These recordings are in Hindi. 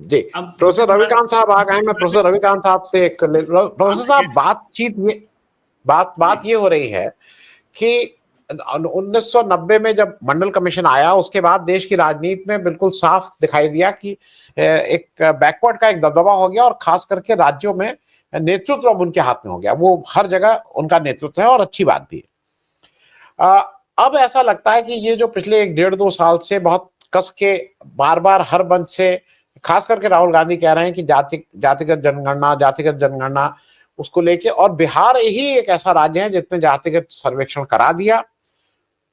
जी, प्रोफेसर रविकांत साहब आ गए। मैं प्रोफेसर रविकांत साहब से एक प्रोफेसर साहब बात ये हो रही है कि 1990 में जब मंडल कमीशन आया, उसके बाद देश की राजनीति में बिल्कुल साफ दिखाई दिया कि एक बैकवर्ड का एक दबदबा हो गया, और खास करके राज्यों में नेतृत्व अब उनके हाथ में हो गया। वो हर जगह उनका नेतृत्व है, और अच्छी बात भी है। अब ऐसा लगता है कि ये जो पिछले 1-1.5-2 साल से बहुत कस के बार-बार हर मंच से, खास करके राहुल गांधी कह रहे हैं कि जातिगत जनगणना उसको लेके, और बिहार ही एक ऐसा राज्य है जिसने जातिगत सर्वेक्षण करा दिया।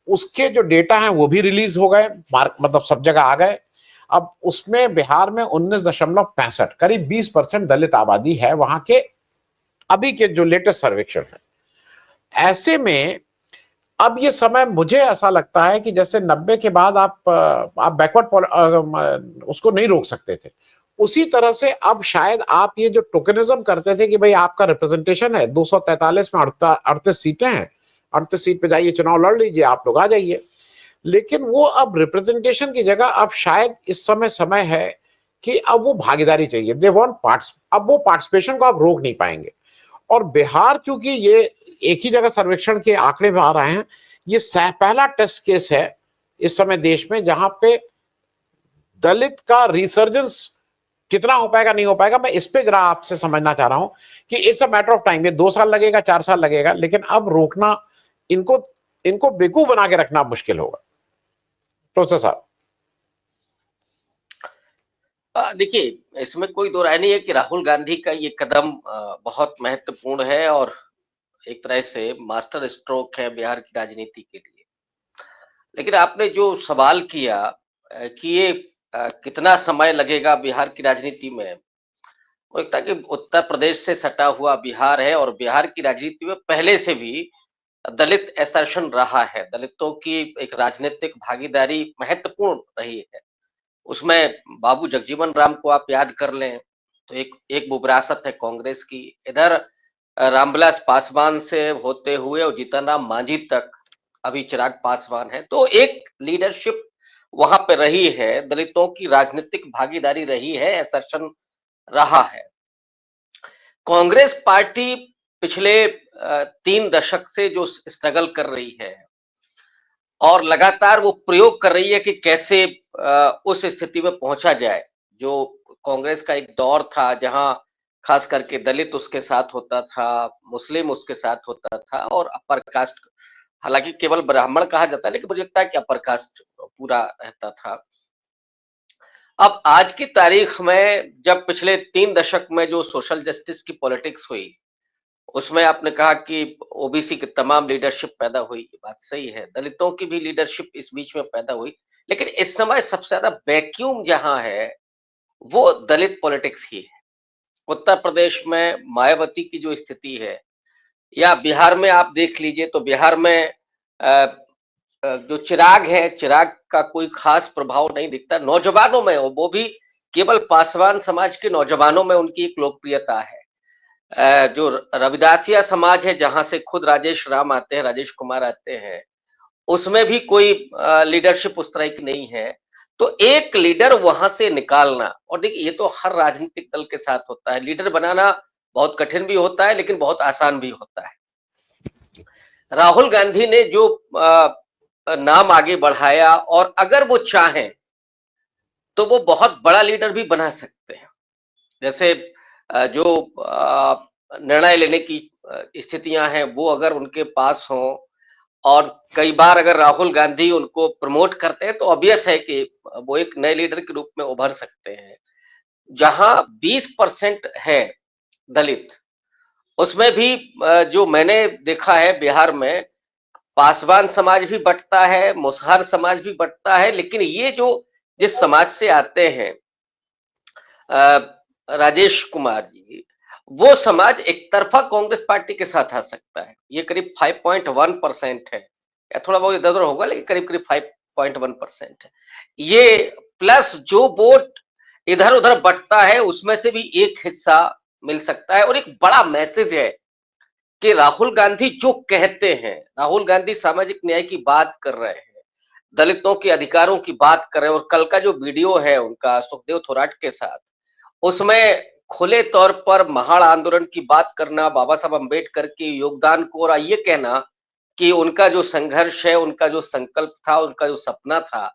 उसके जो डेटा हैं वो भी रिलीज हो गए, मतलब सब जगह आ गए। अब उसमें बिहार में 19.65 करीब 20% दलित आबादी है वहां के, अभी के जो लेटेस्ट सर्वेक्षण है। ऐसे में अब ये समय, मुझे ऐसा लगता है कि जैसे 90 के बाद आप बैकवर्ड उसको नहीं रोक सकते थे, उसी तरह से अब शायद आप ये जो टोकनिज्म करते थे कि भाई आपका रिप्रेजेंटेशन है 243 में 38 सीटें हैं, 38 सीट पे जाइए, चुनाव लड़ लीजिए, आप लोग आ जाइए। लेकिन वो अब रिप्रेजेंटेशन की जगह अब शायद इस समय है कि अब वो भागीदारी चाहिए। They want parts. अब वो पार्टिसिपेशन को आप रोक नहीं पाएंगे। और बिहार, चूंकि ये एक ही जगह सर्वेक्षण के आंकड़े में आ रहे हैं, ये पहला टेस्ट केस है इस समय देश में जहां पे दलित का रिसर्जेंस कितना हो पाएगा नहीं हो पाएगा, मैं इस पे जरा आपसे समझना चाह रहा हूं कि it's a matter of time. ये 2 साल लगेगा, 4 साल लगेगा, लेकिन अब रोकना, इनको बेवकूफ बना के रखना मुश्किल होगा। प्रोफेसर साहब, देखिए, इसमें कोई दो राय नहीं है कि राहुल गांधी का ये कदम बहुत महत्वपूर्ण है और एक तरह से मास्टर स्ट्रोक है बिहार की राजनीति के लिए। लेकिन आपने जो सवाल किया कि ये कितना समय लगेगा बिहार की राजनीति में, वो एक था कि उत्तर प्रदेश से सटा हुआ बिहार है और बिहार की राजनीति में पहले से भी दलित असर्शन रहा है। दलितों की एक राजनीतिक भागीदारी महत्वपूर्ण रही है। उसमें बाबू जगजीवन राम को आप याद कर लें तो एक वो विरासत है कांग्रेस की। इधर रामविलास पासवान से होते हुए और जीतन राम मांझी तक अभी चिराग पासवान है, तो एक लीडरशिप वहां पे रही है, दलितों की राजनीतिक भागीदारी रही है, असर्शन रहा है। कांग्रेस पार्टी पिछले 3 दशक से जो स्ट्रगल कर रही है और लगातार वो प्रयोग कर रही है कि कैसे उस स्थिति में पहुंचा जाए। जो कांग्रेस का एक दौर था जहां खास करके दलित उसके साथ होता था, मुस्लिम उसके साथ होता था और अपर कास्ट, हालांकि केवल ब्राह्मण कहा जाता है लेकिन मुझे लगता है कि अपर कास्ट पूरा रहता था। अब आज की तारीख में जब पिछले 3 दशक में जो सोशल जस्टिस की पॉलिटिक्स हुई, उसमें आपने कहा कि ओबीसी की तमाम लीडरशिप पैदा हुई, ये बात सही है। दलितों की भी लीडरशिप इस बीच में पैदा हुई, लेकिन इस समय सबसे ज्यादा वैक्यूम जहां है वो दलित पॉलिटिक्स ही है। उत्तर प्रदेश में मायावती की जो स्थिति है, या बिहार में आप देख लीजिए तो बिहार में जो चिराग है, चिराग का कोई खास प्रभाव नहीं दिखता। नौजवानों में वो भी केवल पासवान समाज के नौजवानों में उनकी एक लोकप्रियता है। जो रविदासिया समाज है जहां से खुद राजेश राम आते हैं, राजेश कुमार आते हैं, उसमें भी कोई लीडरशिप उस तरह की नहीं है। तो एक लीडर वहां से निकालना, और देखिए ये तो हर राजनीतिक दल के साथ होता है, लीडर बनाना बहुत कठिन भी होता है लेकिन बहुत आसान भी होता है। राहुल गांधी ने जो नाम आगे बढ़ाया, और अगर वो चाहें तो वो बहुत बड़ा लीडर भी बना सकते हैं। जैसे जो निर्णय लेने की स्थितियां हैं वो अगर उनके पास हों, और कई बार अगर राहुल गांधी उनको प्रमोट करते हैं तो ऑब्वियस है कि वो एक नए लीडर के रूप में उभर सकते हैं। जहां 20% है दलित, उसमें भी जो मैंने देखा है बिहार में, पासवान समाज भी बंटता है, मुसहर समाज भी बंटता है, लेकिन ये जो जिस समाज से आते हैं राजेश कुमार जी, वो समाज एक तरफा कांग्रेस पार्टी के साथ आ सकता है। ये करीब 5.1% है, या थोड़ा बहुत इधर उधर होगा लेकिन करीब करीब 5.1% है। ये प्लस जो वोट इधर उधर बंटता है उसमें से भी एक हिस्सा मिल सकता है। और एक बड़ा मैसेज है कि राहुल गांधी जो कहते हैं, राहुल गांधी सामाजिक न्याय की बात कर रहे हैं, दलितों के अधिकारों की बात कर रहे हैं, और कल का जो वीडियो है उनका सुखदेव थोराट के साथ, उसमें खुले तौर पर महाड़ आंदोलन की बात करना, बाबा साहब अम्बेडकर के योगदान को, और ये कहना कि उनका जो संघर्ष है, उनका जो संकल्प था, उनका जो सपना था,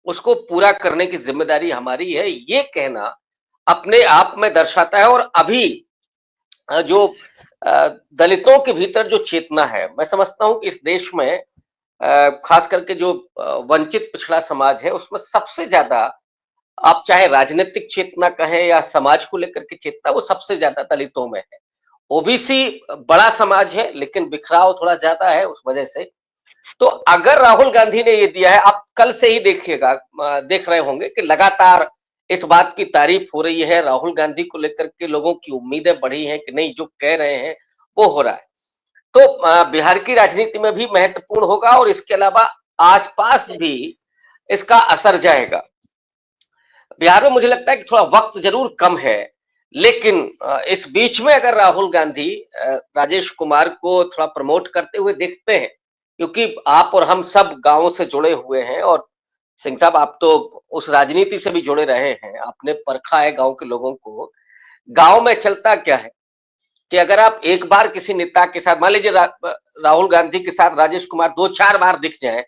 उसको पूरा करने की जिम्मेदारी हमारी है, ये कहना अपने आप में दर्शाता है। और अभी जो दलितों के भीतर जो चेतना है, मैं समझता हूं कि इस देश में खास करके जो वंचित पिछड़ा समाज है, उसमें सबसे ज्यादा, आप चाहे राजनीतिक चेतना कहें या समाज को लेकर के चेतना, वो सबसे ज्यादा दलितों में है। ओबीसी बड़ा समाज है, लेकिन बिखराव थोड़ा ज्यादा है उस वजह से। तो अगर राहुल गांधी ने ये दिया है, आप कल से ही देखिएगा, देख रहे होंगे कि लगातार इस बात की तारीफ हो रही है, राहुल गांधी को लेकर के लोगों की उम्मीदें बढ़ी हैं कि नहीं, जो कह रहे हैं वो हो रहा है। तो बिहार की राजनीति में भी महत्वपूर्ण होगा, और इसके अलावा आसपास भी इसका असर जाएगा। बिहार में मुझे लगता है कि थोड़ा वक्त जरूर कम है, लेकिन इस बीच में अगर राहुल गांधी राजेश कुमार को थोड़ा प्रमोट करते हुए देखते हैं, क्योंकि आप और हम सब गांवों से जुड़े हुए हैं, और सिंह साहब आप तो उस राजनीति से भी जुड़े रहे हैं, आपने परखा है गांव के लोगों को। गांव में चलता क्या है कि अगर आप एक बार किसी नेता के साथ, मान लीजिए राहुल गांधी के साथ राजेश कुमार 2-4 बार दिख जाए,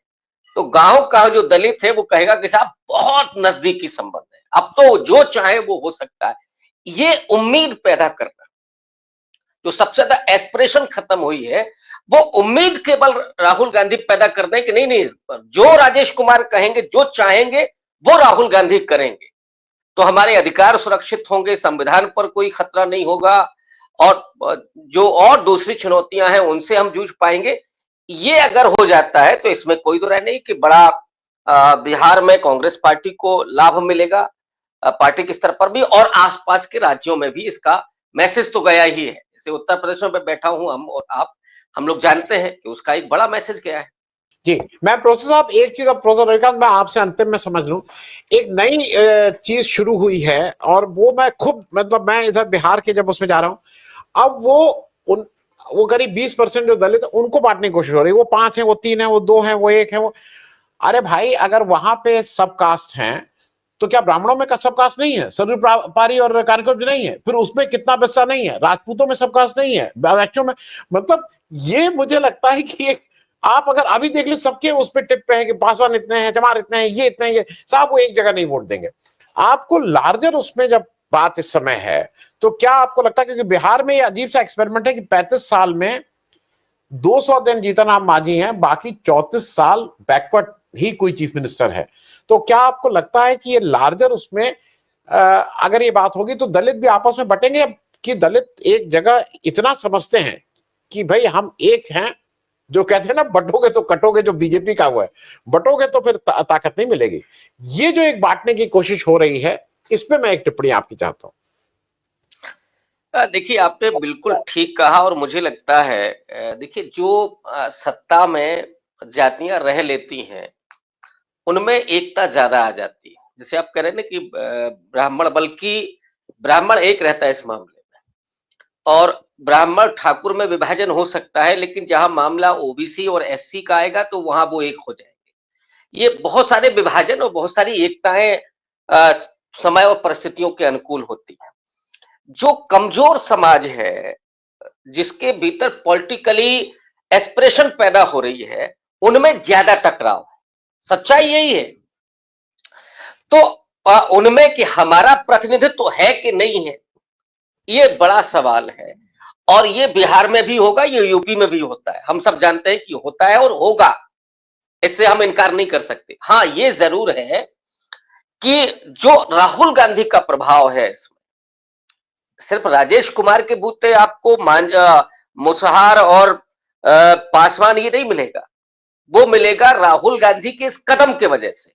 तो गांव का जो दलित है वो कहेगा कि साहब बहुत नजदीकी संबंध है, अब तो जो चाहे वो हो सकता है। ये उम्मीद पैदा करना, जो सबसे ज्यादा एस्पिरेशन खत्म हुई है, वो उम्मीद केवल राहुल गांधी पैदा कर दें कि नहीं नहीं, जो राजेश कुमार कहेंगे, जो चाहेंगे वो राहुल गांधी करेंगे, तो हमारे अधिकार सुरक्षित होंगे, संविधान पर कोई खतरा नहीं होगा, और जो और दूसरी चुनौतियां हैं उनसे हम जूझ पाएंगे। ये अगर हो जाता है तो इसमें कोई दो राय नहीं कि बड़ा बिहार में कांग्रेस पार्टी को लाभ मिलेगा, पार्टी के स्तर पर भी, और आसपास के राज्यों में भी इसका मैसेज तो गया ही है। जैसे उत्तर प्रदेश में बैठा हूं हम और आप, हम लोग जानते हैं कि उसका एक बड़ा मैसेज गया है। जी, मैं प्रोफेसर साहब एक चीज, अब प्रोफेसर रविकांत मैं आपसे अंतिम में समझ लूं, एक नई चीज शुरू हुई है, और वो मैं खुद, मतलब मैं इधर बिहार के जब उसमें जा रहा हूं, अब वो करीब 20% जो दलित उनको बांटने की कोशिश हो रही है। वो 5 है, वो 3 है, वो 2 है, वो 1 है, वो, अरे भाई अगर वहां पे सब कास्ट हैं तो क्या ब्राह्मणों में सब कास्ट नहीं है? सरयू पारी और कानिकोज नहीं है? फिर उसमें कितना हिस्सा नहीं है? राजपूतों में सब कास्ट नहीं है? वैश्यों में? मतलब ये मुझे लगता है कि एक, आप अगर अभी देख लो सबके उस पर टिप पे है कि पासवान इतने हैं, चमार इतने हैं, ये इतने हैं, ये साहब वो एक जगह नहीं वोट देंगे। आपको लार्जर उसमें जब बात इस समय है, तो क्या आपको लगता है, क्योंकि बिहार में ये अजीब सा एक्सपेरिमेंट है कि 35 साल में 200 दिन जीतन राम मांझी हैं, बाकी 34 साल बैकवर्ड ही कोई चीफ मिनिस्टर है। तो क्या आपको लगता है कि ये लार्जर उसमें अगर ये बात होगी तो दलित भी आपस में बटेंगे, कि दलित एक जगह इतना समझते हैं कि भाई हम एक हैं, जो कहते हैं ना बटोगे तो कटोगे, जो बीजेपी का हुआ है, बटोगे तो फिर ताकत नहीं मिलेगी। ये जो एक बांटने की कोशिश हो रही है, इस पे मैं एक टिप्पणी आपकी चाहता हूं। देखिए, आपने बिल्कुल ठीक कहा, और मुझे लगता है देखिए, जो सत्ता में जातियां रह लेती हैं उनमें एकता ज्यादा आ जाती है। जैसे आप कह रहे हैं ना कि ब्राह्मण, बल्कि ब्राह्मण एक रहता है इस मामले में, और ब्राह्मण ठाकुर में विभाजन हो सकता है, लेकिन जहां मामला ओबीसी और एससी का आएगा तो वहां वो एक हो जाएंगे। ये बहुत सारे विभाजन और बहुत सारी एकताएं समय और परिस्थितियों के अनुकूल होती है। जो कमजोर समाज है, जिसके भीतर पॉलिटिकली एस्पिरेशन पैदा हो रही है, उनमें ज्यादा टकराव है। सच्चाई यही है। तो उनमें कि हमारा प्रतिनिधित्व है कि नहीं है, ये बड़ा सवाल है। और ये बिहार में भी होगा, ये यूपी में भी होता है, हम सब जानते हैं कि होता है और होगा, इससे हम इनकार नहीं कर सकते। हाँ, ये जरूर है कि जो राहुल गांधी का प्रभाव है इसमें, सिर्फ राजेश कुमार के बूते आपको मुसहार और पासवान ये नहीं मिलेगा, वो मिलेगा राहुल गांधी के इस कदम के वजह से,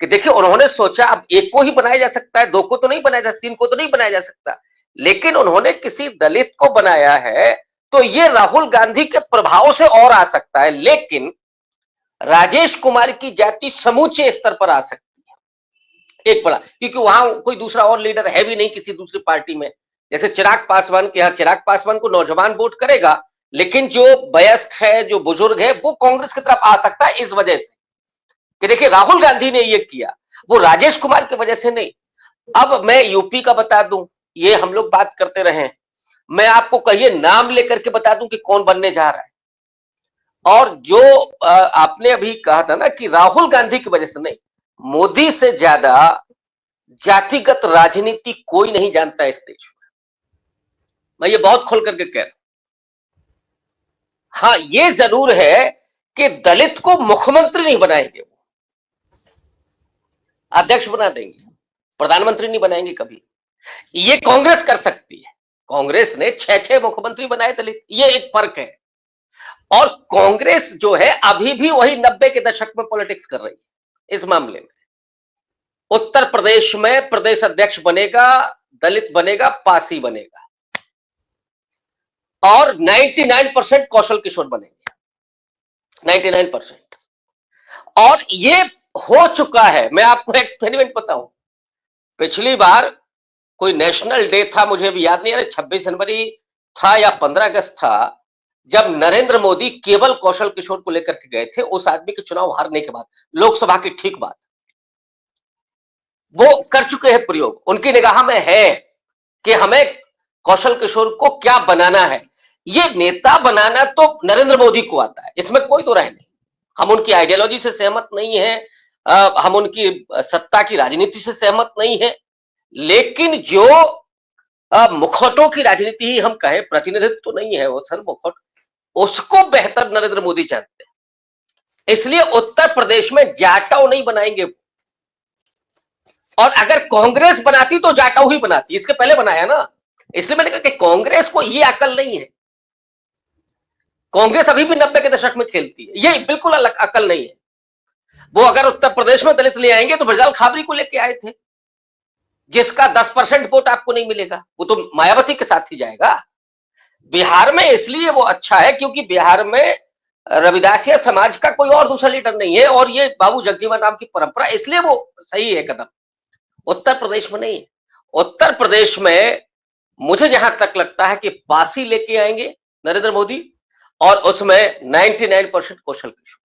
कि देखिए उन्होंने सोचा अब एक को ही बनाया जा सकता है, 2 को तो नहीं बनाया जा सकता, 3 को तो नहीं बनाया जा सकता, लेकिन उन्होंने किसी दलित को बनाया है, तो ये राहुल गांधी के प्रभाव से और आ सकता है। लेकिन राजेश कुमार की जाति समूचे स्तर पर आ सकती है, एक बड़ा, क्योंकि वहां कोई दूसरा और लीडर है भी नहीं किसी दूसरी पार्टी में। जैसे चिराग पासवान के यहाँ, चिराग पासवान को नौजवान वोट करेगा, लेकिन जो वयस्क है, जो बुजुर्ग है, वो कांग्रेस की तरफ आ सकता है, इस वजह से कि देखिए राहुल गांधी ने ये किया, वो राजेश कुमार की वजह से नहीं। अब मैं यूपी का बता दूं, ये हम लोग बात करते रहे, मैं आपको कहिए नाम लेकर के बता दूं कि कौन बनने जा रहा है। और जो आपने अभी कहा था ना कि राहुल गांधी की वजह से नहीं, मोदी से ज्यादा जातिगत राजनीति कोई नहीं जानता इस देश में। मैं ये बहुत खोल करके कह रहा हूं। हाँ, ये जरूर है कि दलित को मुख्यमंत्री नहीं बनाएंगे, वो अध्यक्ष बना देंगे, प्रधानमंत्री नहीं बनाएंगे कभी। ये कांग्रेस कर सकती है। कांग्रेस ने 6 मुख्यमंत्री बनाए दलित, ये एक फर्क है। और कांग्रेस जो है अभी भी वही 90 के दशक में पॉलिटिक्स कर रही है। इस मामले में उत्तर प्रदेश में प्रदेश अध्यक्ष बनेगा दलित, बनेगा पासी बनेगा, और 99% कौशल किशोर बनेंगे, 99%। और ये हो चुका है। मैं आपको एक्सपेरिमेंट बताऊं, पिछली बार कोई नेशनल डे था, मुझे भी याद नहीं आ रहा, 26 जनवरी था या 15 अगस्त था, जब नरेंद्र मोदी केवल कौशल किशोर को लेकर के गए थे, उस आदमी के चुनाव हारने के बाद, लोकसभा की ठीक बात, वो कर चुके हैं प्रयोग, उनकी निगाह में है कि हमें कौशल किशोर को क्या बनाना है। ये नेता बनाना तो नरेंद्र मोदी को आता है, इसमें कोई दो राय नहीं। हम उनकी आइडियोलॉजी से सहमत नहीं है, हम उनकी सत्ता की राजनीति से सहमत नहीं है, लेकिन जो मुखौटों की राजनीति ही हम कहें, प्रतिनिधित्व तो नहीं है वो सर, मुखौट, उसको बेहतर नरेंद्र मोदी जानते हैं। इसलिए उत्तर प्रदेश में जाटव नहीं बनाएंगे, और अगर कांग्रेस बनाती तो जाटव ही बनाती, इसके पहले बनाया ना। इसलिए मैंने कहा कि कांग्रेस को ये अकल नहीं है। कांग्रेस अभी भी 90 के दशक में खेलती है, ये बिल्कुल अलग अकल नहीं है। वो अगर उत्तर प्रदेश में दलित ले आएंगे तो ब्रजलाल खाबरी को लेके आए थे, जिसका 10% वोट आपको नहीं मिलेगा, वो तो मायावती के साथ ही जाएगा। बिहार में इसलिए वो अच्छा है क्योंकि बिहार में रविदासिया समाज का कोई और दूसरा लीडर नहीं है, और ये बाबू जगजीवन राम की परंपरा, इसलिए वो सही है कदम। उत्तर प्रदेश में नहीं। उत्तर प्रदेश में मुझे जहां तक लगता है कि पासी लेके आएंगे नरेंद्र मोदी, और उसमें 99% कौशल किशोर।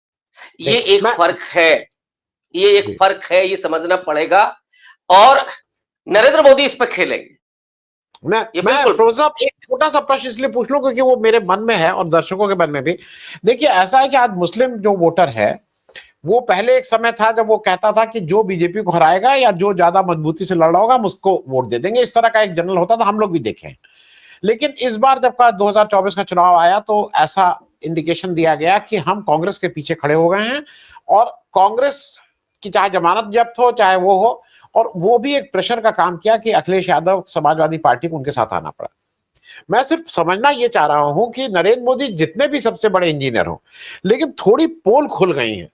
ये एक फर्क है, ये एक फर्क है, ये समझना पड़ेगा। और नरेंद्र मोदी इस पर खेलेंगे। मैं प्रोफेसर एक छोटा सा प्रश्न इसलिए पूछ लूं क्योंकि वो मेरे मन में है और दर्शकों के मन में भी। देखिए, ऐसा है कि आज मुस्लिम जो वोटर है, वो पहले एक समय था जब वो कहता था कि जो बीजेपी को हराएगा या जो ज्यादा मजबूती से लड़ रहा होगा हम उसको वोट दे देंगे, इस तरह का एक जनरल होता था, हम लोग भी देखे हैं। लेकिन इस बार जब का 2024 का चुनाव आया तो ऐसा इंडिकेशन दिया गया कि हम कांग्रेस के पीछे खड़े हो गए हैं, और कांग्रेस की चाहे जमानत जब्त हो चाहे वो हो, और वो भी एक प्रेशर का काम किया कि अखिलेश यादव समाजवादी पार्टी को उनके साथ आना पड़ा। मैं सिर्फ समझना ये चाह रहा हूं कि नरेंद्र मोदी जितने भी सबसे बड़े इंजीनियर हो, लेकिन थोड़ी पोल खुल गई है,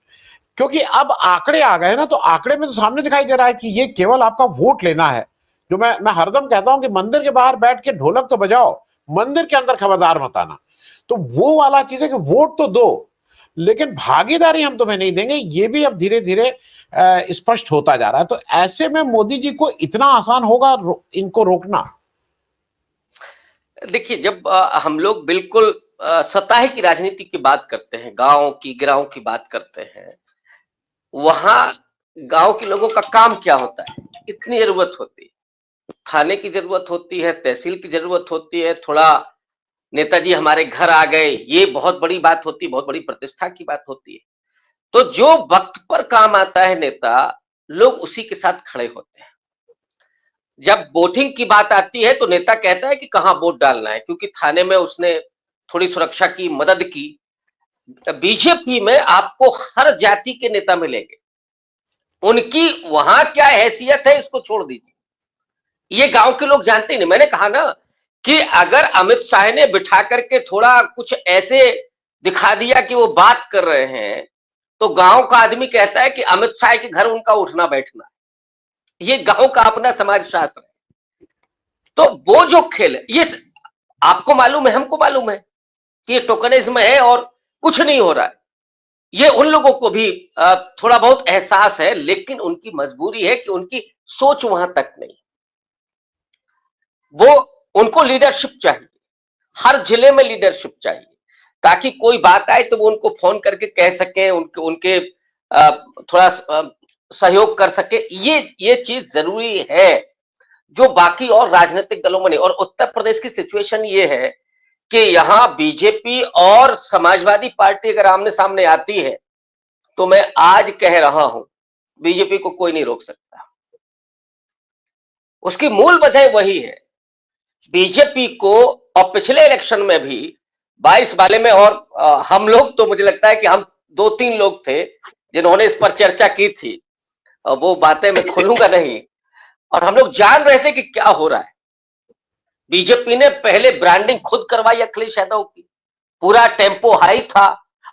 क्योंकि अब आंकड़े आ गए ना, तो आंकड़े में तो सामने दिखाई दे रहा है कि ये केवल आपका वोट लेना है। जो मैं हरदम कहता हूं कि मंदिर के बाहर बैठ के ढोलक तो बजाओ, मंदिर के अंदर खबरदार मत आना। तो वो वाला चीज है कि वोट तो दो, लेकिन भागीदारी हम तुम्हें नहीं देंगे, ये भी अब धीरे धीरे स्पष्ट होता जा रहा है। तो ऐसे में मोदी जी को इतना आसान होगा इनको रोकना? देखिए, जब हम लोग बिल्कुल सतह की राजनीति की बात करते हैं, गांव की गिराव की बात करते हैं, वहां गांव के लोगों का काम क्या होता है, इतनी जरूरत होती है, थाने की जरूरत होती है, तहसील की जरूरत होती है, थोड़ा नेताजी हमारे घर आ गए, ये बहुत बड़ी बात होती है, बहुत बड़ी प्रतिष्ठा की बात होती है। तो जो वक्त पर काम आता है नेता, लोग उसी के साथ खड़े होते हैं। जब वोटिंग की बात आती है तो नेता कहता है कि कहां वोट डालना है, क्योंकि थाने में उसने थोड़ी सुरक्षा की मदद की। बीजेपी में आपको हर जाति के नेता मिलेंगे, उनकी वहां क्या हैसियत है इसको छोड़ दीजिए, ये गांव के लोग जानते ही नहीं। मैंने कहा ना कि अगर अमित शाह ने बिठा करके थोड़ा कुछ ऐसे दिखा दिया कि वो बात कर रहे हैं, तो गांव का आदमी कहता है कि अमित शाह के घर उनका उठना बैठना, ये गांव का अपना समाज शास्त्र है। तो वो जो खेल है, ये आपको मालूम है, हमको मालूम है कि ये टोकनिज्म है और कुछ नहीं हो रहा है। ये उन लोगों को भी थोड़ा बहुत एहसास है, लेकिन उनकी मजबूरी है कि उनकी सोच वहां तक नहीं। वो उनको लीडरशिप चाहिए, हर जिले में लीडरशिप चाहिए, ताकि कोई बात आए तो वो उनको फोन करके कह सके, उनके थोड़ा सहयोग कर सके। ये चीज जरूरी है। जो बाकी और राजनीतिक दलों में नहीं। और उत्तर प्रदेश की सिचुएशन ये है कि यहां बीजेपी और समाजवादी पार्टी अगर आमने सामने आती है, तो मैं आज कह रहा हूं, बीजेपी को कोई नहीं रोक सकता। उसकी मूल वजह वही है, बीजेपी को, और पिछले इलेक्शन में भी 22 वाले में, और हम लोग तो मुझे लगता है कि हम 2-3 लोग थे जिन्होंने इस पर चर्चा की थी, वो बातें मैं खोलूंगा नहीं, और हम लोग जान रहे थे कि क्या हो रहा है। बीजेपी ने पहले ब्रांडिंग खुद करवाई अखिलेश यादव की, पूरा टेम्पो हाई था,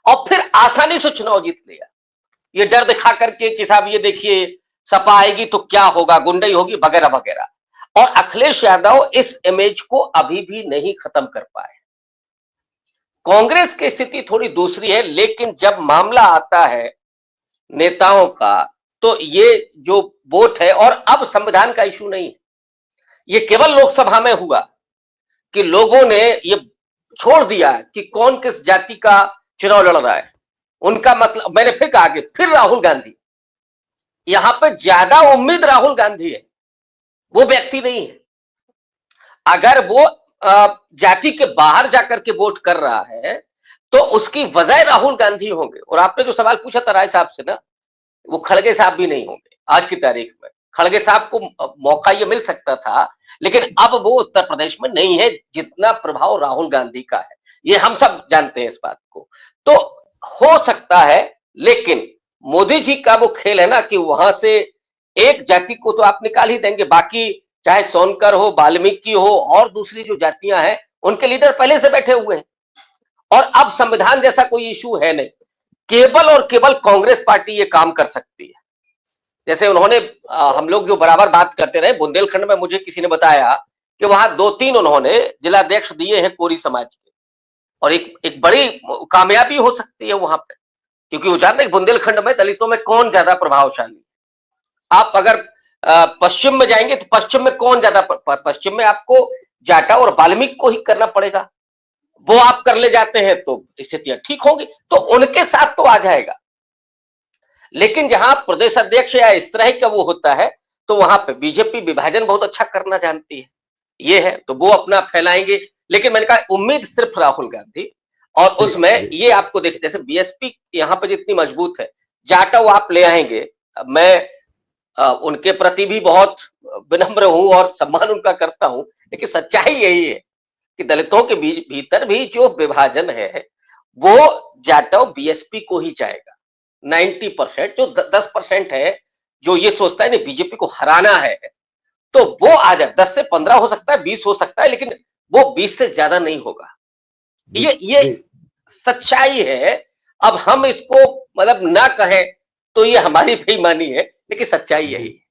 और फिर आसानी से चुनाव जीत लिया, ये डर दिखा करके कि साहब ये देखिए सपा आएगी तो क्या होगा, गुंडई होगी वगैरह वगैरह। और अखिलेश यादव इस इमेज को अभी भी नहीं खत्म कर पाए। कांग्रेस की स्थिति थोड़ी दूसरी है, लेकिन जब मामला आता है नेताओं का, तो ये जो वोट है, और अब संविधान का इशू नहीं है, ये केवल लोकसभा में हुआ कि लोगों ने ये छोड़ दिया कि कौन किस जाति का चुनाव लड़ रहा है। उनका मतलब, मैंने फिर कहा कि फिर राहुल गांधी, यहां पे ज्यादा उम्मीद राहुल गांधी है, वो व्यक्ति नहीं है। अगर वो जाति के बाहर जाकर के वोट कर रहा है, तो उसकी वजह राहुल गांधी होंगे। और आपने जो सवाल पूछा था राय साहब से ना, वो खड़गे साहब भी नहीं होंगे आज की तारीख में। खड़गे साहब को मौका ये मिल सकता था, लेकिन अब वो उत्तर प्रदेश में नहीं है जितना प्रभाव राहुल गांधी का है, ये हम सब जानते हैं इस बात को। तो हो सकता है, लेकिन मोदी जी का वो खेल है ना कि वहां से एक जाति को तो आप निकाल ही देंगे, बाकी चाहे सोनकर हो, वाल्मीकि हो, और दूसरी जो जातियां हैं उनके लीडर पहले से बैठे हुए हैं। और अब संविधान जैसा कोई इशू है नहीं, केवल और केवल कांग्रेस पार्टी ये काम कर सकती है। जैसे उन्होंने, हम लोग जो बराबर बात करते रहे, बुंदेलखंड में मुझे किसी ने बताया कि वहां 2-3 उन्होंने जिलाध्यक्ष दिए हैं कोरी समाज के, और एक बड़ी कामयाबी हो सकती है वहां पे, क्योंकि वो जानते हैं बुंदेलखंड में दलितों में कौन ज्यादा प्रभावशाली। आप अगर पश्चिम में जाएंगे तो पश्चिम में कौन ज्यादा, पश्चिम में आपको जाटा और वाल्मीकि को ही करना पड़ेगा, वो आप कर ले जाते हैं तो स्थितियां ठीक होंगी, तो उनके साथ तो आ जाएगा। लेकिन जहां प्रदेश अध्यक्ष या इस तरह का वो होता है, तो वहां पे बीजेपी विभाजन बहुत अच्छा करना जानती है, ये है, तो वो अपना फैलाएंगे। लेकिन मैंने कहा उम्मीद सिर्फ राहुल गांधी, और उसमें ये आपको देख, जैसे बीएसपी यहां पे जितनी मजबूत है, जाटव आप ले आएंगे। मैं उनके प्रति भी बहुत विनम्र हूं और सम्मान उनका करता हूं, लेकिन सच्चाई यही है कि दलितों के भीतर भी जो विभाजन है, वो जाटव बीएसपी को ही जाएगा। 90%, जो 10% है जो ये सोचता है नहीं बीजेपी को हराना है, तो वो आ जाए। 10 से 15 हो सकता है, 20 हो सकता है, लेकिन वो 20 से ज्यादा नहीं होगा। ये सच्चाई है। अब हम इसको मतलब ना कहें तो ये हमारी बेईमानी है, लेकिन सच्चाई यही है।